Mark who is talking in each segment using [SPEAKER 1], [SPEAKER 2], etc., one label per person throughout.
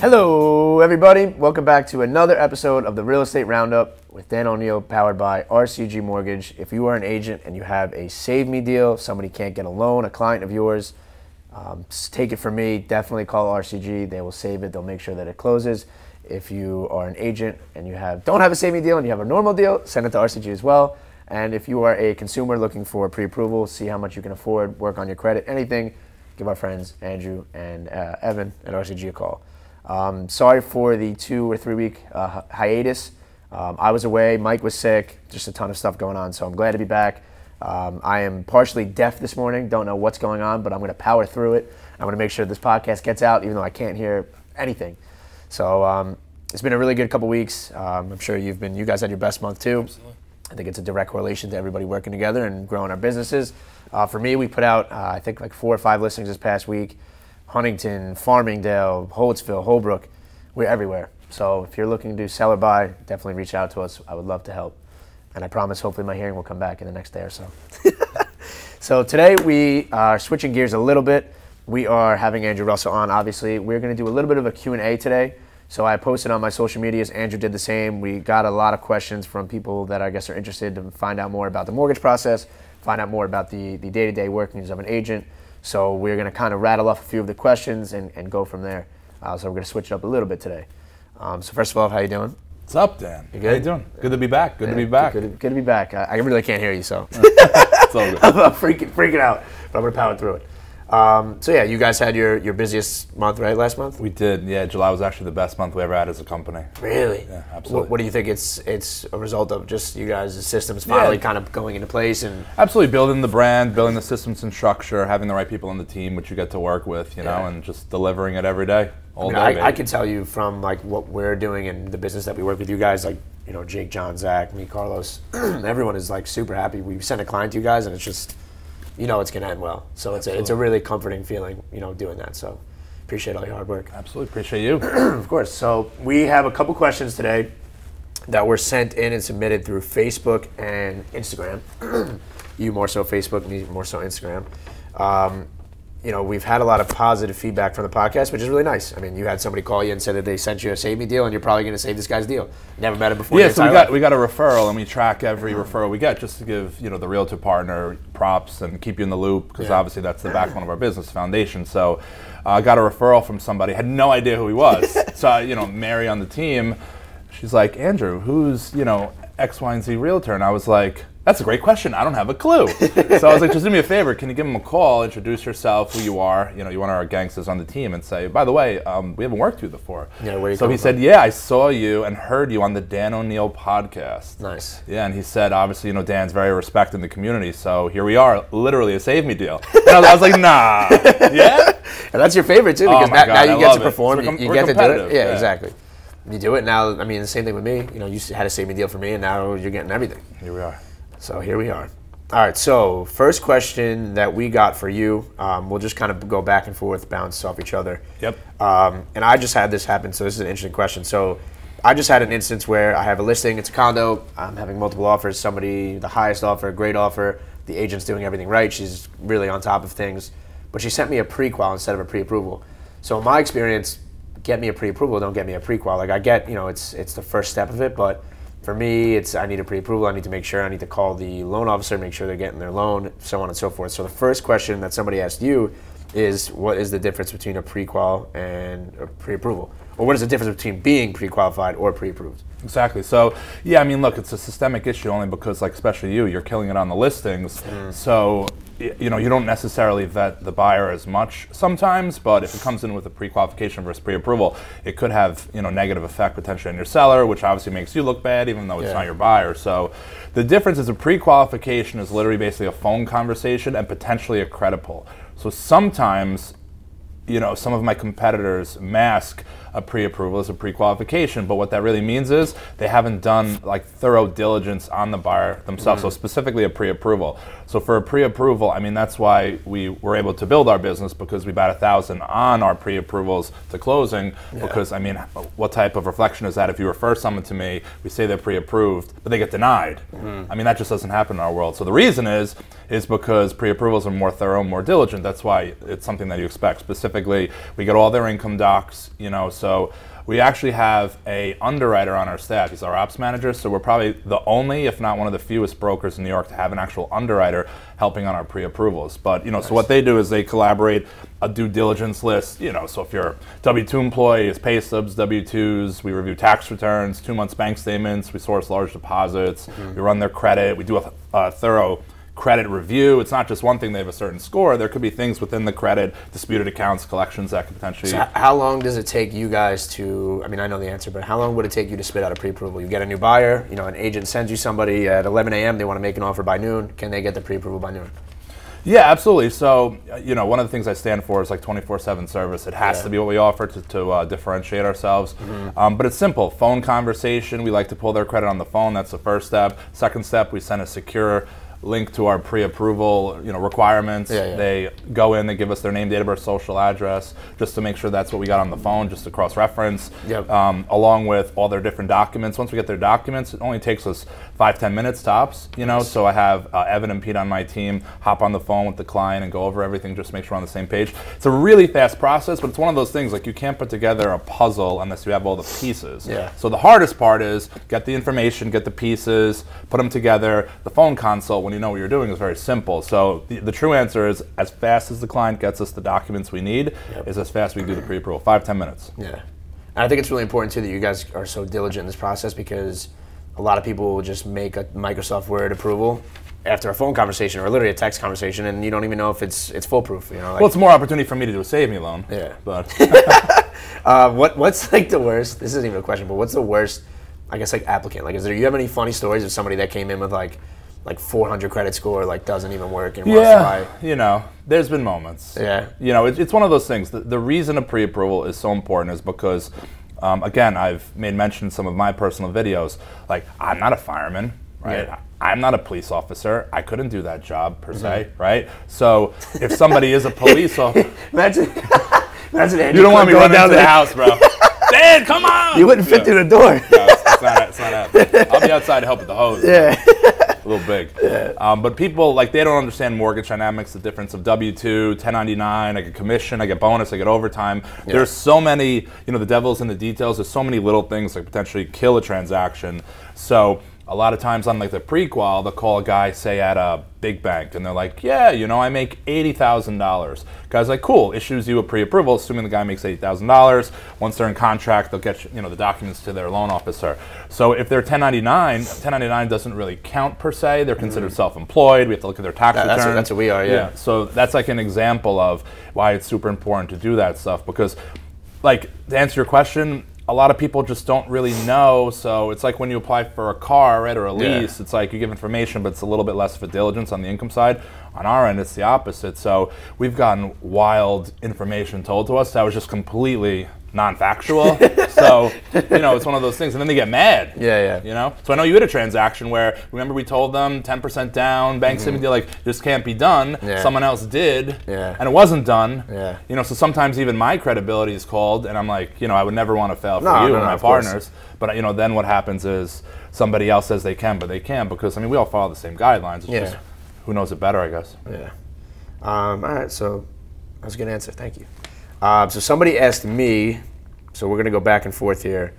[SPEAKER 1] Hello, everybody. Welcome back to another episode of the Real Estate Roundup with Dan Oneil, powered by RCG Mortgage. If you are an agent and you have a Save Me deal, somebody can't get a loan, a client of yours, take it from me. Definitely call RCG. They will save it. They'll make sure that it closes. If you are an agent and you don't have a Save Me deal and you have a normal deal, send it to RCG as well. And if you are a consumer looking for pre-approval, see how much you can afford, work on your credit, anything, give our friends Andrew and Evan at RCG a call. Sorry for the 2 or 3 week hiatus. I was away, Mike was sick, just a ton of stuff going on, so I'm glad to be back. I am partially deaf this morning, don't know what's going on, but I'm going to power through it. I'm going to make sure this podcast gets out, even though I can't hear anything. So it's been a really good couple weeks. I'm sure you guys had your best month too.
[SPEAKER 2] Absolutely.
[SPEAKER 1] I think it's a direct correlation to everybody working together and growing our businesses. For me, we put out, I think, like 4 or 5 listings this past week. Huntington, Farmingdale, Holtzville, Holbrook, we're everywhere. So if you're looking to sell or buy, definitely reach out to us. I would love to help. And I promise hopefully my hearing will come back in the next day or so. So today we are switching gears a little bit. We are having Andrew Russell on, obviously. We're going to do a little bit of a Q&A today. So I posted on my social medias. Andrew did the same. We got a lot of questions from people that I guess are interested to find out more about the mortgage process, find out more about the day-to-day workings of an agent. So we're going to kind of rattle off a few of the questions and go from there. So we're going to switch it up a little bit today. So first of all, how you doing?
[SPEAKER 2] What's up, Dan?
[SPEAKER 1] You good?
[SPEAKER 2] How you doing? Good to be back. Good to be back.
[SPEAKER 1] Good to be back. I really can't hear you, so
[SPEAKER 2] It's all good.
[SPEAKER 1] I'm freaking out, but I'm going to power through it. So yeah, you guys had your busiest month, right, last month?
[SPEAKER 2] We did. Yeah, July was actually the best month we ever had as a company.
[SPEAKER 1] Really?
[SPEAKER 2] Yeah, absolutely.
[SPEAKER 1] What do you think it's a result of? Just you guys' systems finally kind of going into place and
[SPEAKER 2] absolutely building the brand, building the systems and structure, having the right people on the team, which you get to work with, you know, and just delivering it every day, all day.
[SPEAKER 1] I can tell you from like what we're doing and the business that we work with you guys, like, you know, Jake, John, Zach, me, Carlos, everyone is like super happy. We send a client to you guys and it's just, you know, it's going to end well. So it's a really comforting feeling, you know, doing that. So appreciate all your hard work.
[SPEAKER 2] Absolutely. Appreciate you.
[SPEAKER 1] Of course. So we have a couple questions today that were sent in and submitted through Facebook and Instagram. You more so Facebook, me more so Instagram. You know, we've had a lot of positive feedback from the podcast, which is really nice. I mean, you had somebody call you and said that they sent you a Save Me deal, and you're probably going to save this guy's deal. Never met him before.
[SPEAKER 2] Yeah, so we got a referral, and we track every referral we get just to give, you know, the realtor partner props and keep you in the loop, because obviously that's the backbone of our business foundation. So I got a referral from somebody, had no idea who he was. So, you know, Mary on the team, she's like, Andrew, who's, you know, X, Y, and Z realtor? And I was like, that's a great question. I don't have a clue. So I was like, just do me a favor. Can you give him a call, introduce yourself, who you are, you know, you're one of our gangsters on the team, and say, by the way, we haven't worked with you before.
[SPEAKER 1] Yeah, where you
[SPEAKER 2] so he said, yeah, I saw you and heard you on the Dan Oneil podcast.
[SPEAKER 1] Nice.
[SPEAKER 2] Yeah, and he said, obviously, you know, Dan's very respected in the community, so here we are, literally a Save Me deal. And I was like, nah. Yeah?
[SPEAKER 1] And that's your favorite, too, because now you get to perform. You get to do it. Yeah, exactly. You do it now. I mean, the same thing with me. You know, you had a Save Me deal for me, and now you're getting everything.
[SPEAKER 2] Here we are.
[SPEAKER 1] So here we are. All right, so first question that we got for you, we'll just kind of go back and forth, bounce off each other.
[SPEAKER 2] Yep.
[SPEAKER 1] And I just had this happen, so this is an interesting question. So I just had an instance where I have a listing, it's a condo, I'm having multiple offers, somebody, the highest offer, great offer, the agent's doing everything right, she's really on top of things, but she sent me a pre-qual instead of a pre-approval. So in my experience, get me a pre-approval, don't get me a pre-qual. Like I get, you know, it's the first step of it, but for me, I need a pre-approval. I need to make sure. I need to call the loan officer, make sure they're getting their loan, so on and so forth. So the first question that somebody asked you is, what is the difference between a pre-qual and a pre-approval? Or what is the difference between being pre-qualified or pre-approved?
[SPEAKER 2] Exactly. So, yeah, I mean, look, it's a systemic issue only because, like, especially you're killing it on the listings. So, you know, you don't necessarily vet the buyer as much sometimes, but if it comes in with a pre-qualification versus pre-approval, it could have, you know, negative effect potentially on your seller, which obviously makes you look bad even though it's not your buyer. So the difference is a pre-qualification is literally basically a phone conversation and potentially a credit pull. So sometimes, you know, some of my competitors mask a pre-approval as a pre-qualification, but what that really means is they haven't done like thorough diligence on the buyer themselves, so specifically a pre-approval. So for a pre-approval, I mean, that's why we were able to build our business, because we bat 1,000 on our pre-approvals to closing, because I mean, what type of reflection is that if you refer someone to me, we say they're pre-approved, but they get denied? I mean, that just doesn't happen in our world. So the reason is because pre-approvals are more thorough, more diligent. That's why it's something that you expect, specifically specifically. We get all their income docs, you know, so we actually have a underwriter on our staff. He's our ops manager, so we're probably the only, if not one of the fewest brokers in New York to have an actual underwriter helping on our pre-approvals. But, you know, so what they do is they collaborate a due diligence list, you know, so if you're a W-2 employee, it's pay stubs, W-2s, we review tax returns, 2 months bank statements, we source large deposits, we run their credit, we do a thorough credit review. It's not just one thing, they have a certain score. There could be things within the credit, disputed accounts, collections that could potentially...
[SPEAKER 1] So how long does it take you guys to, I mean, I know the answer, but how long would it take you to spit out a pre-approval? You get a new buyer, you know, an agent sends you somebody at 11 a.m., they want to make an offer by noon. Can they get the pre-approval by noon?
[SPEAKER 2] Yeah, absolutely. So, you know, one of the things I stand for is like 24/7 service. It has to be what we offer to differentiate ourselves. But it's simple. Phone conversation. We like to pull their credit on the phone. That's the first step. Second step, we send a secure link to our pre-approval, you know, requirements. They go in, they give us their name, date of birth, social address, just to make sure that's what we got on the phone, just to cross-reference, along with all their different documents. Once we get their documents, it only takes us 5-10 minutes tops, you know, so I have Evan and Pete on my team hop on the phone with the client and go over everything, just make sure we're on the same page. It's a really fast process, but it's one of those things, like, you can't put together a puzzle unless you have all the pieces. So the hardest part is get the information, get the pieces, put them together. The phone consult, when you know what you're doing, is very simple. So the true answer is, as fast as the client gets us the documents we need, is as fast as we do the pre-approval, 5-10 minutes.
[SPEAKER 1] And I think it's really important too that you guys are so diligent in this process, because a lot of people will just make a Microsoft Word approval after a phone conversation or literally a text conversation, and you don't even know if it's foolproof. You know, like,
[SPEAKER 2] well, it's more opportunity for me to do a save me loan. But
[SPEAKER 1] what's like the worst? This isn't even a question, but what's the worst? I guess like applicant. Like, you have any funny stories of somebody that came in with like 400 credit score, like doesn't even work and wants to buy?
[SPEAKER 2] You know, there's been moments. You know, it's one of those things. The reason a pre-approval is so important is because, again, I've made mention in some of my personal videos, like, I'm not a fireman, right? I'm not a police officer. I couldn't do that job per se, right? So if somebody is a police officer,
[SPEAKER 1] imagine Andrew,
[SPEAKER 2] you don't want me running into the house, bro. Dad, come on!
[SPEAKER 1] You wouldn't fit through the door.
[SPEAKER 2] No, it's not happening. I'll be outside to help with the hose. A little big. But people, like, they don't understand mortgage dynamics, the difference of W-2, 1099, I get commission, I get bonus, I get overtime. There's so many, you know, the devil's in the details. There's so many little things that potentially kill a transaction. So a lot of times on like the pre-qual, they'll call a guy, say, at a big bank, and they're like, yeah, you know, I make $80,000. Guy's like, cool, issues you a pre-approval, assuming the guy makes $80,000. Once they're in contract, they'll get, you know, the documents to their loan officer. So if they're 1099 doesn't really count per se. They're considered self-employed. We have to look at their tax return.
[SPEAKER 1] That's what we are,
[SPEAKER 2] So that's like an example of why it's super important to do that stuff, because, like, to answer your question, a lot of people just don't really know. So it's like when you apply for a car, right, or a lease, it's like you give information, but it's a little bit less of a diligence on the income side. On our end, it's the opposite. So we've gotten wild information told to us that was just completely non-factual. So, you know, it's one of those things. And then they get mad. You know? So I know you had a transaction where, remember, we told them 10% down, bank statement deal, like, this can't be done. Someone else did, and it wasn't done. You know, so sometimes even my credibility is called, and I'm like, you know, I would never want to fail for you and my partners. But, you know, then what happens is somebody else says they can, but they can't, because, I mean, we all follow the same guidelines. It's just, who knows it better, I guess.
[SPEAKER 1] All right, so that was a good answer. Thank you. So somebody asked me, so we're going to go back and forth here.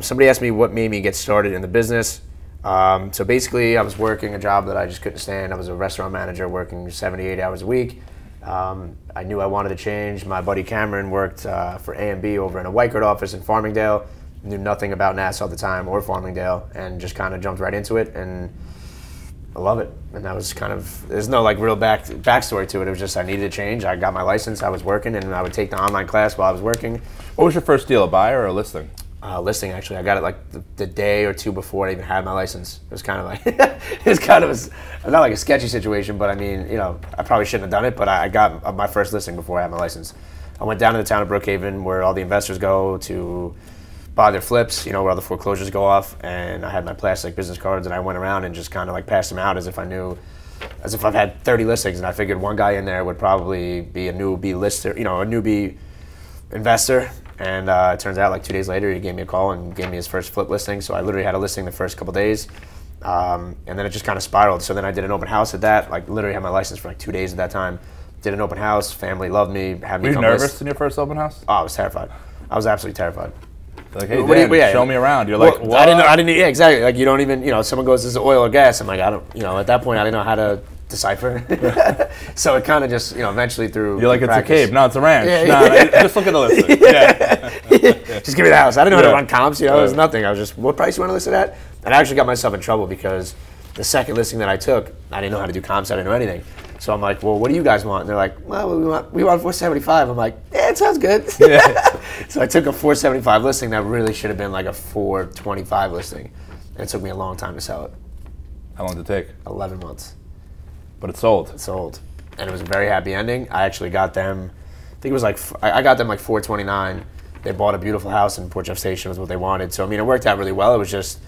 [SPEAKER 1] Somebody asked me what made me get started in the business. So basically, I was working a job that I just couldn't stand. I was a restaurant manager working 78 hours a week. I knew I wanted to change. My buddy Cameron worked for A&B over in a white coat office in Farmingdale. Knew nothing about Nassau at the time or Farmingdale, and just kind of jumped right into it. And I love it. And that was kind of, there's no like real backstory to it. It was just I needed to change. I got my license, I was working, and I would take the online class while I was working.
[SPEAKER 2] What was your first deal, a buy or a listing?
[SPEAKER 1] Listing, actually. I got it like the day or two before I even had my license. It was kind of like, it was kind of not like a sketchy situation, but I mean, you know, I probably shouldn't have done it, but I got my first listing before I had my license. I went down to the town of Brookhaven where all the investors go to buy their flips, you know, where all the foreclosures go off, and I had my plastic business cards, and I went around and just kind of like passed them out as if I've had 30 listings, and I figured one guy in there would probably be a newbie lister, you know, a newbie investor. And it turns out like 2 days later, he gave me a call and gave me his first flip listing. So I literally had a listing the first couple days, and then it just kind of spiraled. So then I did an open house at that, like literally had my license for like 2 days at that time. Did an open house. Family loved me. Had me
[SPEAKER 2] Were you
[SPEAKER 1] come
[SPEAKER 2] nervous
[SPEAKER 1] list.
[SPEAKER 2] in your first open house?
[SPEAKER 1] Oh, I was terrified. I was absolutely terrified.
[SPEAKER 2] Like, hey, Dan, show me around. You're like, what?
[SPEAKER 1] I didn't. Yeah, exactly. Like, you don't even. If someone goes, "This is oil or gas," I'm like, I don't. At that point, I didn't know how to decipher. So it kind of just, eventually through.
[SPEAKER 2] You're like,
[SPEAKER 1] practice.
[SPEAKER 2] it's a cave. No, it's a ranch. Just look at the listing.
[SPEAKER 1] Just give me the house. I didn't know how to run comps. It was nothing. I was just, what price you want to list it at? And I actually got myself in trouble because the second listing that I took, I didn't know how to do comps. I didn't know anything. So I'm like, well, what do you guys want? And they're like, well, we want 475. I'm like, yeah, it sounds good. So I took a 475 listing that really should have been like a 425 listing. And it took me a long time to sell it.
[SPEAKER 2] How long did it take?
[SPEAKER 1] 11 months.
[SPEAKER 2] But it sold.
[SPEAKER 1] It sold. And it was a very happy ending. I actually got them, I think it was like, I got them like 429. They bought a beautiful house in Port Jeff Station, was what they wanted. So, it worked out really well. It was just,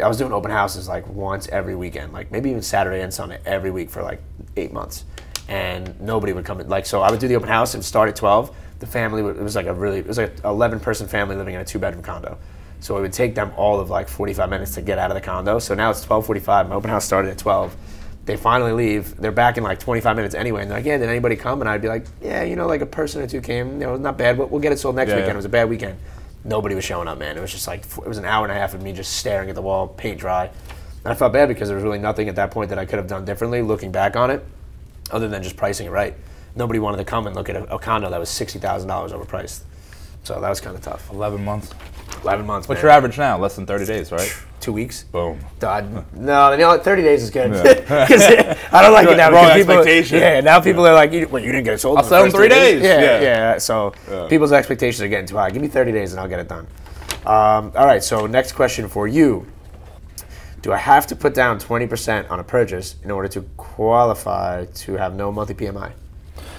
[SPEAKER 1] I was doing open houses like once every weekend, like maybe even Saturday and Sunday every week for like 8 months. And nobody would come in. Like, so I would do the open house and start at 12. The family, it was like an 11-person family living in a 2-bedroom condo. So it would take them all of like 45 minutes to get out of the condo. So now it's 12:45. My open house started at 12. They finally leave. They're back in like 25 minutes anyway. And they're like, yeah, did anybody come? And I'd be like, yeah, like a person or two came. Not bad. We'll get it sold next weekend. It was a bad weekend. Nobody was showing up, man. It was just like, it was an hour and a half of me just staring at the wall, paint dry. And I felt bad because there was really nothing at that point that I could have done differently looking back on it, other than just pricing it right. Nobody wanted to come and look at a condo that was $60,000 overpriced. So that was kind of tough.
[SPEAKER 2] 11 months.
[SPEAKER 1] 11 months,
[SPEAKER 2] What's your average now? Less than 30 days, right?
[SPEAKER 1] 2 weeks.
[SPEAKER 2] Boom.
[SPEAKER 1] No, 30 days is good. Because I don't like it now.
[SPEAKER 2] Wrong
[SPEAKER 1] People,
[SPEAKER 2] expectation.
[SPEAKER 1] Yeah, now people are like, you didn't get it sold.
[SPEAKER 2] I'll sell in 3 days.
[SPEAKER 1] Yeah. So people's expectations are getting too high. Give me 30 days and I'll get it done. All right, so next question for you. Do I have to put down 20% on a purchase in order to qualify to have no monthly PMI?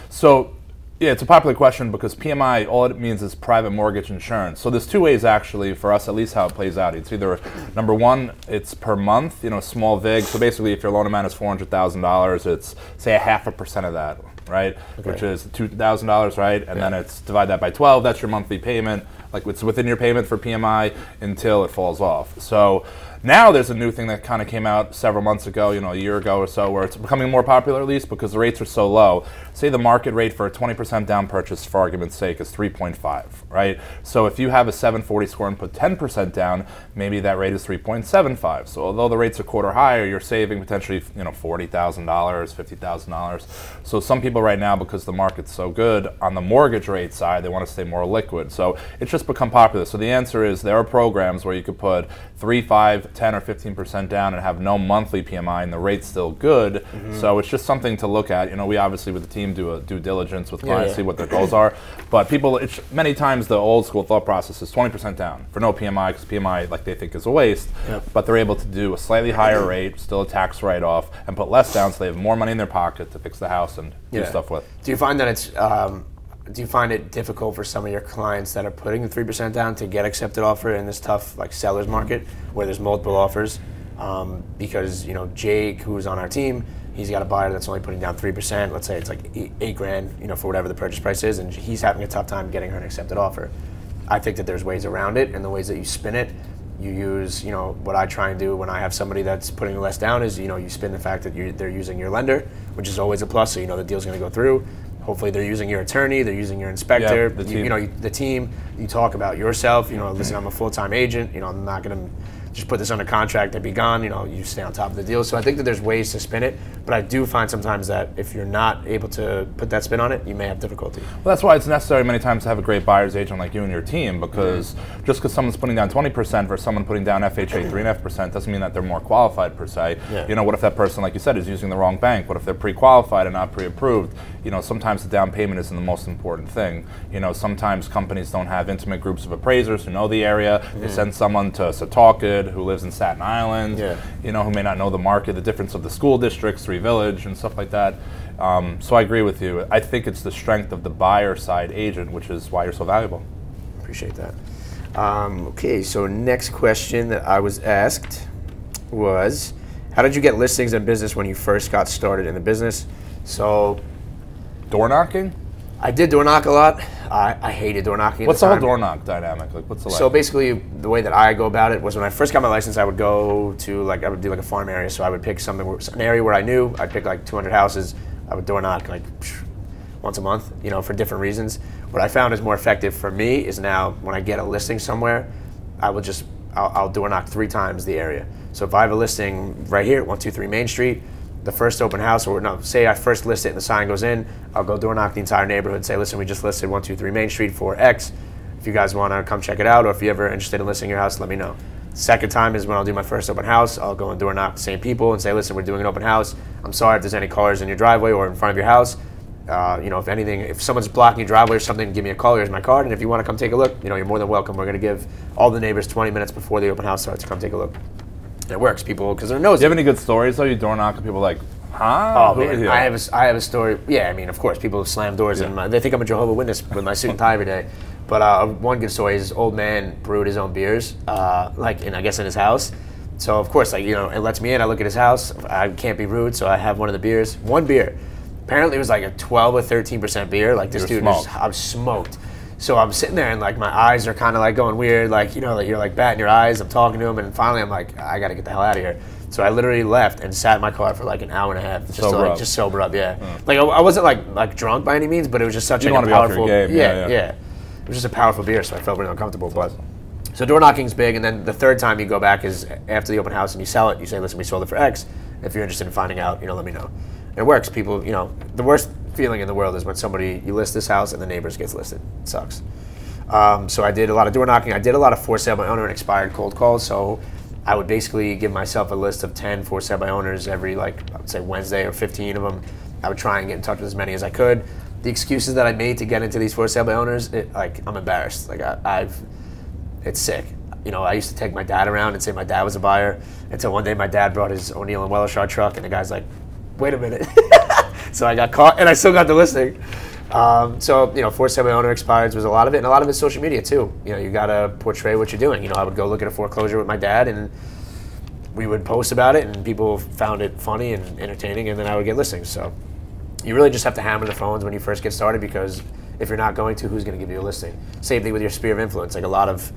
[SPEAKER 2] So, yeah, it's a popular question because PMI, all it means is private mortgage insurance. So there's two ways actually for us, at least how it plays out. It's either, number one, it's per month, small VIG. So basically if your loan amount is $400,000, it's say 0.5% of that, right? Okay. Which is $2,000, right? And then it's divide that by 12, that's your monthly payment. Like it's within your payment for PMI until it falls off. So now there's a new thing that kind of came out several months ago, a year ago or so, where it's becoming more popular at least because the rates are so low. Say the market rate for a 20% down purchase, for argument's sake, is 3.5, right? So if you have a 740 score and put 10% down, maybe that rate is 3.75. So although the rates are quarter higher, you're saving potentially, $40,000, $50,000. So some people right now, because the market's so good, on the mortgage rate side, they want to stay more liquid. So it's just become popular. So the answer is there are programs where you could put 3, 5, 10, or 15% down and have no monthly PMI, and the rate's still good. So it's just something to look at. We obviously with the team do a due diligence with clients, see what their goals are. But people, many times the old school thought process is 20% down for no PMI, because PMI they think is a waste. But they're able to do a slightly higher rate, still a tax write-off, and put less down so they have more money in their pocket to fix the house and do stuff with.
[SPEAKER 1] Do you find that it's do you find it difficult for some of your clients that are putting the 3% down to get accepted offer in this tough seller's market where there's multiple offers? Because Jake, who's on our team, he's got a buyer that's only putting down 3%. Let's say it's like $8,000, for whatever the purchase price is, and he's having a tough time getting her an accepted offer. I think that there's ways around it, and the ways that you spin it, you use, what I try and do when I have somebody that's putting less down is, you spin the fact that they're using your lender, which is always a plus, so the deal's going to go through. Hopefully they're using your attorney, they're using your inspector,
[SPEAKER 2] the team.
[SPEAKER 1] The team. You talk about yourself. Listen, I'm a full-time agent. I'm not going to just put this under contract and be gone. You stay on top of the deal. So I think that there's ways to spin it, but I do find sometimes that if you're not able to put that spin on it, you may have difficulty.
[SPEAKER 2] Well, that's why it's necessary many times to have a great buyer's agent like you and your team, because just because someone's putting down 20% versus someone putting down FHA 3.5% doesn't mean that they're more qualified per se. What if that person, like you said, is using the wrong bank? What if they're pre-qualified and not pre-approved? Sometimes the down payment isn't the most important thing. Sometimes companies don't have intimate groups of appraisers who know the area. They send someone to Setauket who lives in Staten Island, who may not know the market, the difference of the school districts, Three Village, and stuff like that. So I agree with you. I think it's the strength of the buyer side agent, which is why you're so valuable.
[SPEAKER 1] Appreciate that. Okay, so next question that I was asked was, how did you get listings in business when you first got started in the business? So,
[SPEAKER 2] door knocking?
[SPEAKER 1] I did door knock a lot. I hated door knocking.
[SPEAKER 2] What's the whole door knock dynamic? What's the
[SPEAKER 1] So basically, the way that I go about it was when I first got my license, I would go to I would do a farm area. So I would pick an area where I knew. I'd pick 200 houses. I would door knock once a month, you know, for different reasons. What I found is more effective for me is now when I get a listing somewhere, I'll door knock 3 times the area. So if I have a listing right here, 123 Main Street, the first open house, or no, say I first list it and the sign goes in, I'll go door knock the entire neighborhood and say, listen, we just listed 123 Main Street for X. If you guys want to come check it out, or if you're ever interested in listing your house, let me know. Second time is when I'll do my first open house. I'll go and door knock the same people and say, listen, we're doing an open house. I'm sorry if there's any cars in your driveway or in front of your house. You know, if anything, if someone's blocking your driveway or something, give me a call. Here's my card, and if you want to come take a look, you know, you're more than welcome. We're going to give all the neighbors 20 minutes before the open house starts to come take a look. And it works, people, because they're nosy.
[SPEAKER 2] Do you have any good stories though? You door knock and people are like, huh?
[SPEAKER 1] Oh man, I have a story. Yeah, I mean, of course, people slam doors and they think I'm a Jehovah's Witness with my suit and tie every day. But one good story is this old man brewed his own beers, I guess in his house. So of course, like, you know, it lets me in. I look at his house. I can't be rude, so I have one of the beers. One beer. Apparently it was like a 12 or 13% beer. Like this dude was, I'm smoked. So I'm sitting there and like my eyes are kind of like going weird. Like, you know, like you're like batting your eyes. I'm talking to him and finally I'm like, I got to get the hell out of here. So I literally left and sat in my car for like an hour and a half just sober up. Yeah. Like I wasn't like drunk by any means, but it was just such like a powerful. Yeah. It was just a powerful beer, so I felt really uncomfortable. But so door knocking's big, and then the third time you go back is after the open house and you sell it. You say, listen, we sold it for X. If you're interested in finding out, you know, let me know. And it works. People, you know, the worst feeling in the world is when you list this house and the neighbors gets listed. It sucks. So I did a lot of door knocking. I did a lot of for sale by owner and expired cold calls. So I would basically give myself a list of 10 for sale by owners every, like, I would say Wednesday, or 15 of them. I would try and get in touch with as many as I could. The excuses that I made to get into these for sale by owners, I'm embarrassed. Like it's sick. You know, I used to take my dad around and say my dad was a buyer until one day my dad brought his Oneil and Wellershard truck and the guy's like, wait a minute. So I got caught and I still got the listing. So, you know, for sale by owner expireds was a lot of it, and a lot of it's social media too. You know, you gotta portray what you're doing. You know, I would go look at a foreclosure with my dad and we would post about it and people found it funny and entertaining, and then I would get listings. So you really just have to hammer the phones when you first get started, because if you're not going to, who's going to give you a listing? Same thing with your sphere of influence. Like, a lot of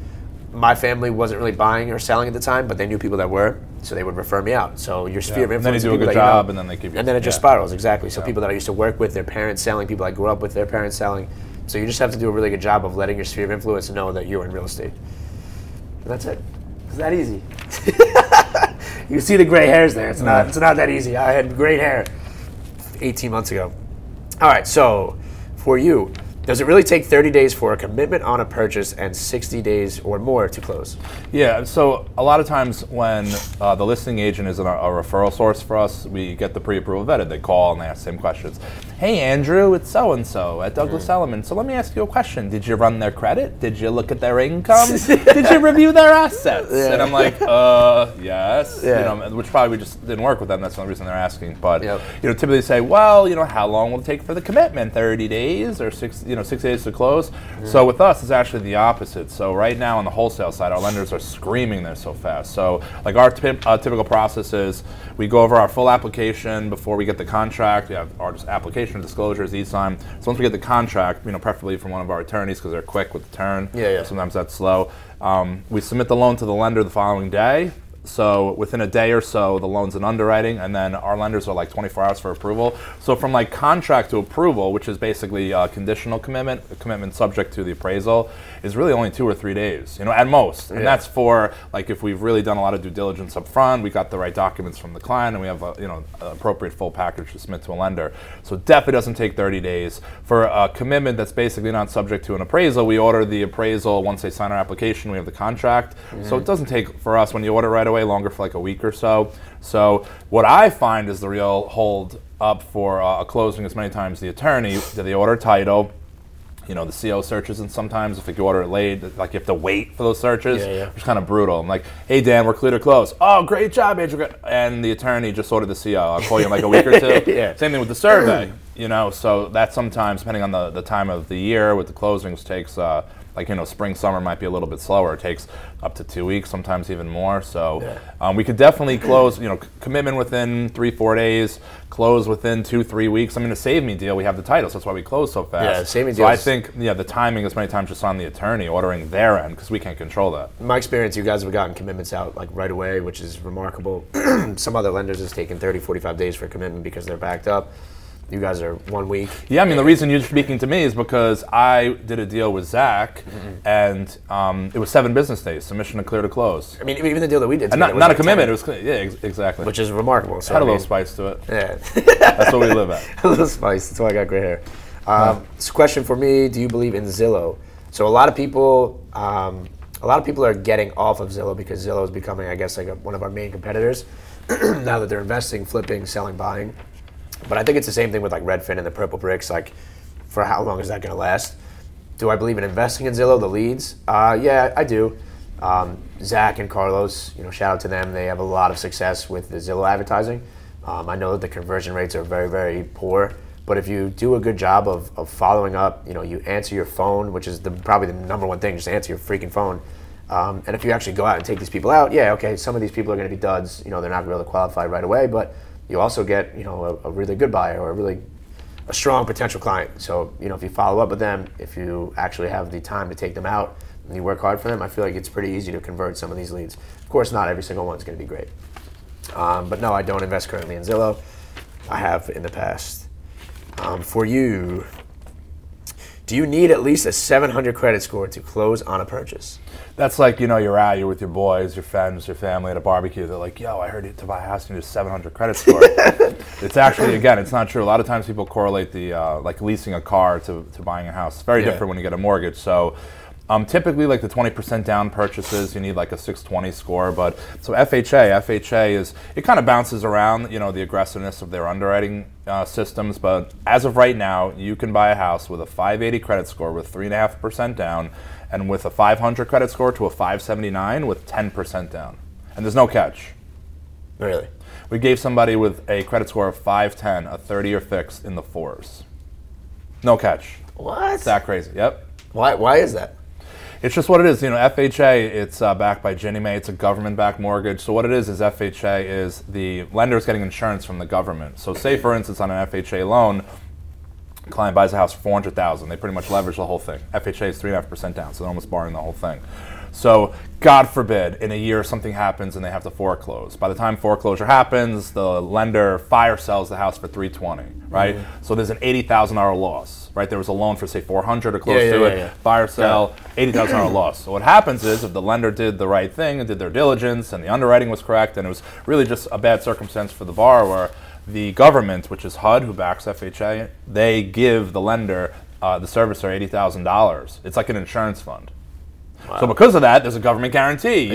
[SPEAKER 1] my family wasn't really buying or selling at the time, but they knew people that were, so they would refer me out. So your sphere of influence.
[SPEAKER 2] And then you do a good job, and then they give you.
[SPEAKER 1] And then it just spirals, exactly. So people that I used to work with, their parents selling, people I grew up with, their parents selling. So you just have to do a really good job of letting your sphere of influence know that you're in real estate. And that's it. It's that easy. You see the gray hairs there. It's not that easy. I had great hair 18 months ago. All right, so for you, does it really take 30 days for a commitment on a purchase and 60 days or more to close?
[SPEAKER 2] Yeah, so a lot of times when the listing agent is a referral source for us, we get the pre-approval vetted. They call and they ask the same questions. Hey, Andrew, it's so-and-so at Douglas Elliman. So let me ask you a question. Did you run their credit? Did you look at their income? Did you review their assets? Yeah. And I'm like, yes.
[SPEAKER 1] Yeah.
[SPEAKER 2] You know, which probably just didn't work with them. That's the only reason they're asking. But you know, typically say, well, you know, how long will it take for the commitment? 30 days or 6 days to close? So with us, it's actually the opposite. So right now on the wholesale side, our lenders are screaming they're so fast. So like our typical process is we go over our full application before we get the contract. We have our application disclosures, e-sign. So once we get the contract, you know, preferably from one of our attorneys because they're quick with the turn.
[SPEAKER 1] Yeah.
[SPEAKER 2] Sometimes that's slow. We submit the loan to the lender the following day. So within a day or so, the loan's in underwriting, and then our lenders are like 24 hours for approval. So from like contract to approval, which is basically a conditional commitment, a commitment subject to the appraisal, is really only 2 or 3 days, you know, at most. And that's for like if we've really done a lot of due diligence up front, we got the right documents from the client, and we have a, you know, an appropriate full package to submit to a lender. So it definitely doesn't take 30 days. For a commitment that's basically not subject to an appraisal, we order the appraisal once they sign our application. We have the contract. So it doesn't take, for us, when you order right away, longer for like a week or so. So what I find is the real hold up for a closing is many times the attorney. Do they order title? You know, the CO searches, and sometimes if you order it late, like you have to wait for those searches, which is kind of brutal. I'm like, hey Dan, we're clear to close. Oh, great job, Andrew. And the attorney just ordered the CO. I'll call you in like a week or two. Same thing with the survey, you know, so that sometimes, depending on the time of the year with the closings, takes like, you know, spring, summer might be a little bit slower. It takes up to 2 weeks, sometimes even more. So we could definitely close, you know, commitment within 3-4 days, close within 2-3 weeks. I mean, a Save Me deal, we have the title, so that's why we close so fast.
[SPEAKER 1] Yeah, Save Me
[SPEAKER 2] deal. So I think, the timing is many times just on the attorney ordering their end, because we can't control that.
[SPEAKER 1] In my experience, you guys have gotten commitments out like right away, which is remarkable. Some other lenders has taken 30, 45 days for a commitment because they're backed up. You guys are 1 week.
[SPEAKER 2] Yeah, I mean, the reason you're speaking to me is because I did a deal with Zach, and it was 7 business days, submission to clear to close.
[SPEAKER 1] I mean, even the deal that we did,
[SPEAKER 2] Not
[SPEAKER 1] like
[SPEAKER 2] a commitment.
[SPEAKER 1] 10,
[SPEAKER 2] It was exactly.
[SPEAKER 1] which is remarkable. So
[SPEAKER 2] Had a little spice to it.
[SPEAKER 1] Yeah,
[SPEAKER 2] That's what we live at.
[SPEAKER 1] a little spice. That's why I got gray hair. This question for me: do you believe in Zillow? So a lot of people are getting off of Zillow because Zillow is becoming, I guess, like one of our main competitors now that they're investing, flipping, selling, buying. But I think it's the same thing with like Redfin and the Purple Bricks. Like, for how long is that going to last? Do I believe in investing in Zillow, the leads? Yeah, I do. Zach and Carlos, shout out to them. They have a lot of success with the Zillow advertising. I know that the conversion rates are very, very poor. But if you do a good job of following up, you answer your phone, which is probably the number one thing, just answer your freaking phone. And if you actually go out and take these people out, yeah, okay, some of these people are going to be duds. They're not going to be able to qualify right away, but you also get, a really good buyer or a strong potential client. So, if you follow up with them, if you actually have the time to take them out and you work hard for them, I feel like it's pretty easy to convert some of these leads. Of course, not every single one's going to be great. But no, I don't invest currently in Zillow. I have in the past. For you, do you need at least a 700 credit score to close on a purchase?
[SPEAKER 2] That's like, you're with your boys, your friends, your family at a barbecue. They're like, yo, I heard to buy a house, you need a 700 credit score. It's actually, again, it's not true. A lot of times people correlate the, like leasing a car to buying a house. It's very different when you get a mortgage. So typically like the 20% down purchases, you need like a 620 score. But so FHA is, it kind of bounces around, the aggressiveness of their underwriting systems. But as of right now, you can buy a house with a 580 credit score with 3.5% down, and with a 500 credit score to a 579 with 10% down. And there's no catch.
[SPEAKER 1] Really?
[SPEAKER 2] We gave somebody with a credit score of 510 a 30-year fixed in the 4s. No catch.
[SPEAKER 1] What?
[SPEAKER 2] It's that crazy. Yep.
[SPEAKER 1] Why is that?
[SPEAKER 2] It's just what it is. FHA, it's backed by Ginnie Mae. It's a government-backed mortgage. So what it is FHA is the lender is getting insurance from the government. So say, for instance, on an FHA loan, client buys a house for $400,000. They pretty much leverage the whole thing. FHA is 3.5% down, so they're almost borrowing the whole thing. So God forbid, in a year something happens and they have to foreclose. By the time foreclosure happens, the lender fire sells the house for $320, right? So there's an $80,000 loss, right? There was a loan for say $400 or close to it. Fire sell, $80,000 loss. So what happens is if the lender did the right thing and did their diligence and the underwriting was correct and it was really just a bad circumstance for the borrower, the government, which is HUD, who backs FHA, they give the lender, the servicer, $80,000. It's like an insurance fund. Wow. So because of that, there's a government guarantee.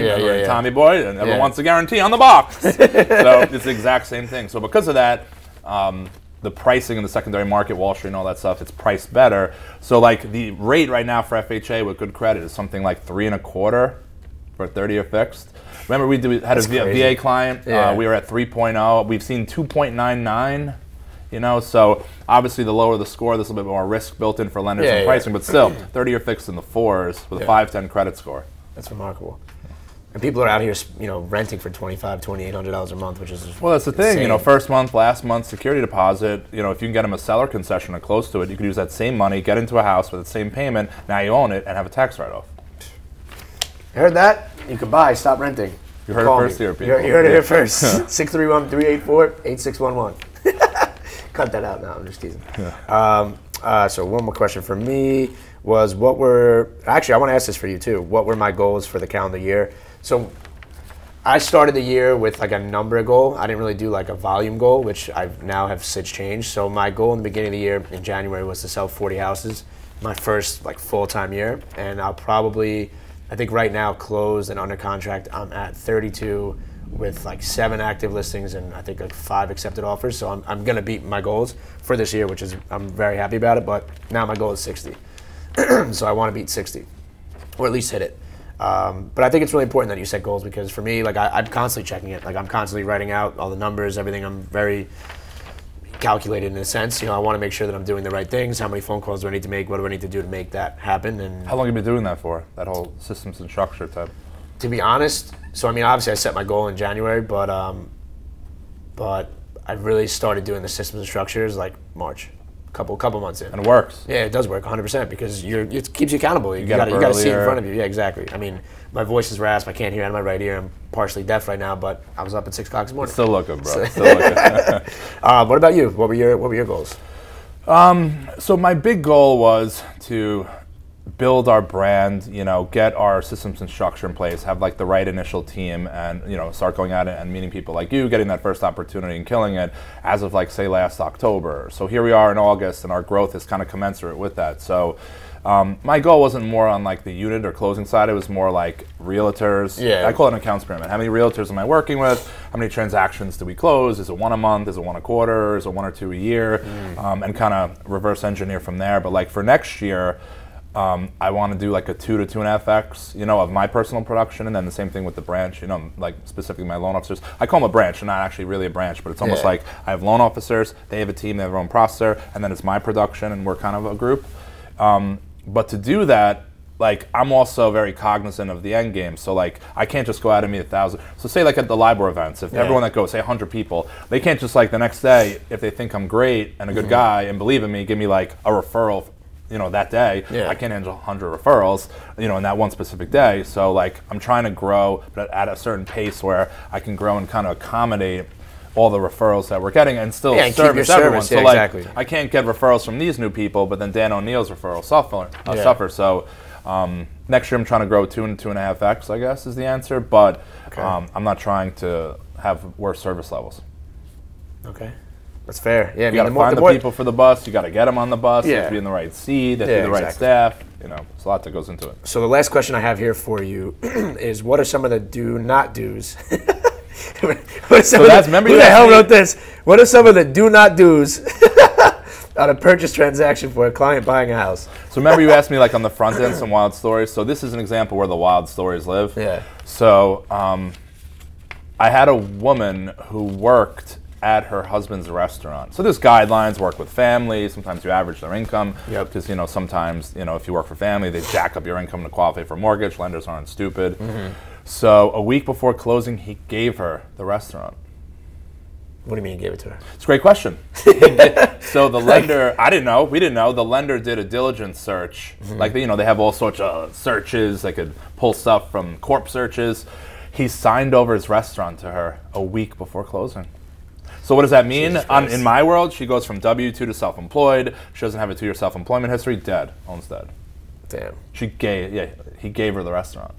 [SPEAKER 2] Tommy Boy, and everyone wants a guarantee on the box. So it's the exact same thing. So because of that, the pricing in the secondary market, Wall Street and all that stuff, it's priced better. So like the rate right now for FHA with good credit is something like 3.25 for a 30-year fixed. Remember we had a VA client, we were at 3.0. We've seen 2.99. So obviously the lower the score, there's a little bit more risk built in for lenders and pricing, but still, 30-year fixed in the 4s with a 510 credit score.
[SPEAKER 1] That's remarkable. And people are out here, renting for $2,500, $2,800 a month, which is
[SPEAKER 2] well, that's the thing. First month, last month, security deposit. If you can get them a seller concession or close to it, you could use that same money, get into a house with the same payment. Now you own it and have a tax write-off.
[SPEAKER 1] You heard that? You can buy. Stop renting.
[SPEAKER 2] You heard it first here, people.
[SPEAKER 1] You heard it here first. 631-384-8611. Cut that out now. I'm just teasing. So one more question for me was actually I want to ask this for you too. What were my goals for the calendar year? So I started the year with like a number goal. I didn't really do like a volume goal, which I now have since changed. So my goal in the beginning of the year in January was to sell 40 houses, my first like full-time year. And I'll probably, I think right now closed and under contract, I'm at 32 with like 7 active listings and I think like 5 accepted offers. So I'm going to beat my goals for this year, which is, I'm very happy about it, but now my goal is 60. So I want to beat 60 or at least hit it. But I think it's really important that you set goals because for me, like I'm constantly checking it. Like I'm constantly writing out all the numbers, everything. I'm very calculated in a sense. I want to make sure that I'm doing the right things. How many phone calls do I need to make? What do I need to do to make that happen? And
[SPEAKER 2] how long have you been doing that for? That whole systems and structure type?
[SPEAKER 1] To be honest, so I mean, obviously I set my goal in January, but I really started doing the systems and structures like March. couple months in.
[SPEAKER 2] And it works.
[SPEAKER 1] Yeah, it does work 100% because it keeps you accountable. You got to see it in front of you. Yeah, exactly. I mean, my voice is rasped. I can't hear out of my right ear. I'm partially deaf right now, but I was up at 6 o'clock this morning.
[SPEAKER 2] Still looking, bro. Still looking.
[SPEAKER 1] What about you? What were your goals?
[SPEAKER 2] So my big goal was to build our brand, get our systems and structure in place, have like the right initial team, and start going out and meeting people like you, getting that first opportunity and killing it as of like say last October. So here we are in August, and our growth is kind of commensurate with that. So my goal wasn't more on like the unit or closing side. It was more like realtors.
[SPEAKER 1] Yeah.
[SPEAKER 2] I call it an accounts pyramid. How many realtors am I working with? How many transactions do we close? Is it one a month? Is it one a quarter? Is it 1 or 2 a year? And kind of reverse engineer from there. But like for next year, I want to do like a 2 to 2.5x, of my personal production, and then the same thing with the branch, like specifically my loan officers. I call them a branch, they're not actually really a branch, but it's almost like I have loan officers, they have a team, they have their own processor, and then it's my production, and we're kind of a group. But to do that, like I'm also very cognizant of the end game. So like I can't just go out and meet 1,000. So say like at the LIBOR events, if everyone that goes, say 100 people, they can't just like the next day, if they think I'm great and a good guy and believe in me, give me like a referral that day. I can't handle 100 referrals, in that one specific day. So like I'm trying to grow, but at a certain pace where I can grow and kind of accommodate all the referrals that we're getting and still service everyone. So like exactly. I can't get referrals from these new people, but then Dan O'Neill's referrals suffer. So next year I'm trying to grow 2 and 2.5x, I guess is the answer. But I'm not trying to have worse service levels.
[SPEAKER 1] Okay. That's fair. Yeah,
[SPEAKER 2] you got to find the people for the bus. You got to get them on the bus. You have to be in the right seat. They have to be the right staff. There's a lot that goes into it.
[SPEAKER 1] So the last question I have here for you is, what are some of the do not do's? Who the hell wrote this? What are some of the do not do's on a purchase transaction for a client buying a house?
[SPEAKER 2] So remember you asked me like on the front end some wild stories. So this is an example where the wild stories live.
[SPEAKER 1] Yeah.
[SPEAKER 2] So I had a woman who worked at her husband's restaurant. So there's guidelines, work with families, sometimes you average their income, because sometimes if you work for family, they jack up your income to qualify for a mortgage. Lenders aren't stupid. So a week before closing, he gave her the restaurant.
[SPEAKER 1] What do you mean he gave it to her?
[SPEAKER 2] It's a great question. So the lender, we didn't know, the lender did a diligence search. Like, they have all sorts of searches, they could pull stuff from corp searches. He signed over his restaurant to her a week before closing. So what does that mean? In my world, she goes from W-2 to self-employed. She doesn't have a 2-year self-employment history. Dead. Owns dead.
[SPEAKER 1] Damn.
[SPEAKER 2] He gave her the restaurant.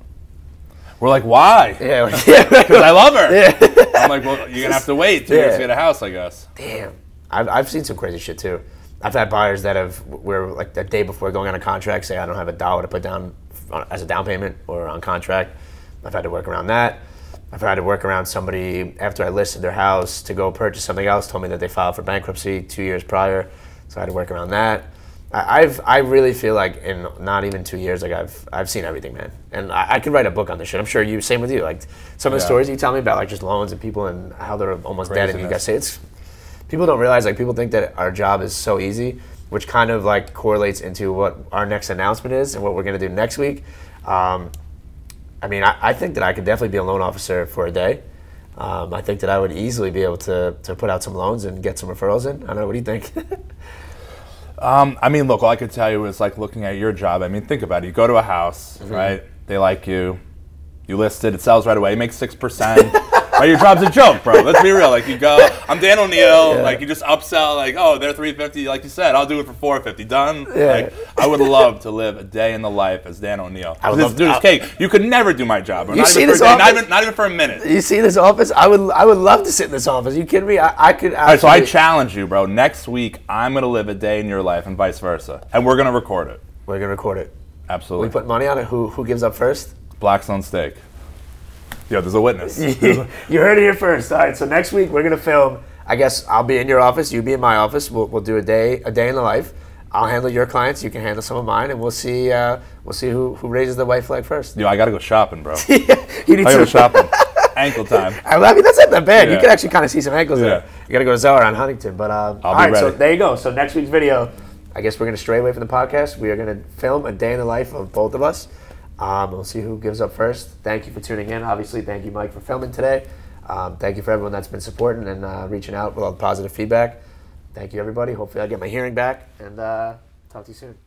[SPEAKER 2] We're like, why?
[SPEAKER 1] Yeah.
[SPEAKER 2] Because I love her. Yeah. I'm like, well, you're going to have to wait 2 years to get a house, I guess.
[SPEAKER 1] Damn. I've seen some crazy shit, too. I've had buyers that were like the day before going on a contract, say I don't have $1 to put down as a down payment or on contract. I've had to work around that. I've had to work around somebody after I listed their house to go purchase something else, told me that they filed for bankruptcy 2 years prior, so I had to work around that. I really feel like in not even 2 years, like I've seen everything, man. And I could write a book on this shit. I'm sure same with you. Like some of the stories you tell me about like just loans and people and how they're almost dead, and you guys say people don't realize, like people think that our job is so easy, which kind of like correlates into what our next announcement is and what we're gonna do next week. I mean, I think that I could definitely be a loan officer for a day. I think that I would easily be able to put out some loans and get some referrals in. I don't know, what do you think?
[SPEAKER 2] I mean, look, all I could tell you is like looking at your job. I mean, think about it. You go to a house, right? They like you. You list it. It sells right away. You make 6%. Right? Your job's a joke, bro. Let's be real. Like you go, I'm Dan O'Neil. Like you just upsell. Like, oh, they're $350. Like you said, I'll do it for $450. Done.
[SPEAKER 1] Yeah.
[SPEAKER 2] Like I would love to live a day in the life as Dan O'Neil. I would love to do this cake. You could never do my job.
[SPEAKER 1] You see this office?
[SPEAKER 2] Not even for a minute.
[SPEAKER 1] You see this office? I would love to sit in this office. Are you kidding me? I could.
[SPEAKER 2] All right, so I challenge you, bro. Next week, I'm gonna live a day in your life, and vice versa, and we're gonna record it.
[SPEAKER 1] We're gonna record it.
[SPEAKER 2] Absolutely.
[SPEAKER 1] We put money on it. Who gives up first?
[SPEAKER 2] Blackstone Steak. Yo, there's a witness.
[SPEAKER 1] You heard it here first. All right, so next week we're gonna film. I guess I'll be in your office, you be in my office. We'll do a day in the life. I'll handle your clients, you can handle some of mine, and we'll see who raises the white flag first.
[SPEAKER 2] Yo, I gotta go shopping, bro.
[SPEAKER 1] You need
[SPEAKER 2] I gotta go shopping. Ankle time.
[SPEAKER 1] I mean, that's not that bad. You can actually kind of see some ankles there. You gotta go to Zara on Huntington, but all right. Ready. So there you go. So next week's video, I guess we're gonna stray away from the podcast. We are gonna film a day in the life of both of us. We'll see who gives up first. Thank you for tuning in. Obviously, thank you, Mike, for filming today. Thank you for everyone that's been supporting and reaching out with all the positive feedback. Thank you, everybody. Hopefully I'll get my hearing back, and talk to you soon.